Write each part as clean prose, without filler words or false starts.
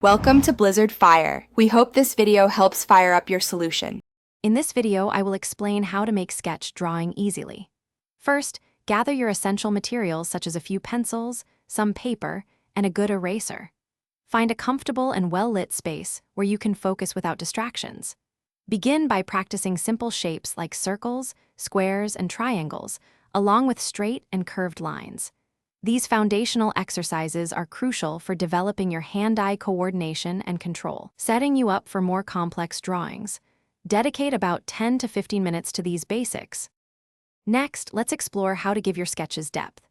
Welcome to Blizzard Fire. We hope this video helps fire up your solution. In this video, I will explain how to make sketch drawing easily. First, gather your essential materials such as a few pencils, some paper, and a good eraser. Find a comfortable and well-lit space where you can focus without distractions. Begin by practicing simple shapes like circles, squares, and triangles, along with straight and curved lines. These foundational exercises are crucial for developing your hand-eye coordination and control, setting you up for more complex drawings. Dedicate about 10 to 15 minutes to these basics. Next, let's explore how to give your sketches depth.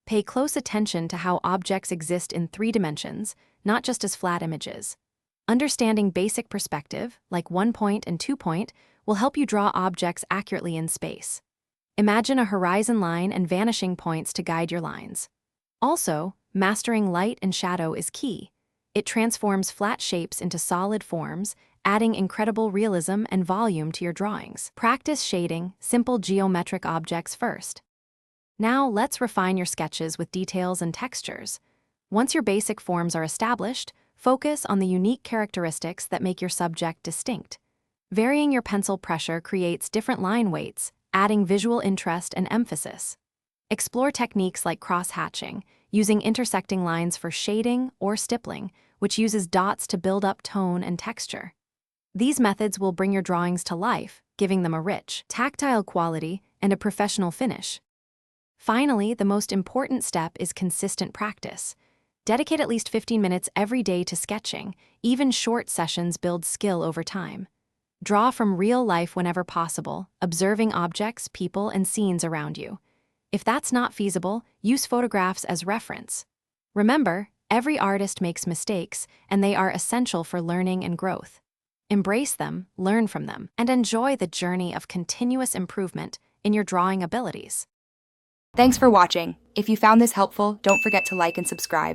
Pay close attention to how objects exist in 3 dimensions, not just as flat images. Understanding basic perspective, like 1-point and 2-point, will help you draw objects accurately in space. Imagine a horizon line and vanishing points to guide your lines. Also, mastering light and shadow is key. It transforms flat shapes into solid forms, adding incredible realism and volume to your drawings. Practice shading simple geometric objects first. Now, let's refine your sketches with details and textures. Once your basic forms are established, focus on the unique characteristics that make your subject distinct. Varying your pencil pressure creates different line weights, adding visual interest and emphasis. Explore techniques like cross-hatching, using intersecting lines for shading, or stippling, which uses dots to build up tone and texture. These methods will bring your drawings to life, giving them a rich, tactile quality and a professional finish. Finally, the most important step is consistent practice. Dedicate at least 15 minutes every day to sketching. Even short sessions build skill over time. Draw from real life whenever possible, observing objects, people, and scenes around you. If that's not feasible, use photographs as reference. Remember, every artist makes mistakes, and they are essential for learning and growth. Embrace them, learn from them, and enjoy the journey of continuous improvement in your drawing abilities. Thanks for watching. If you found this helpful, don't forget to like and subscribe.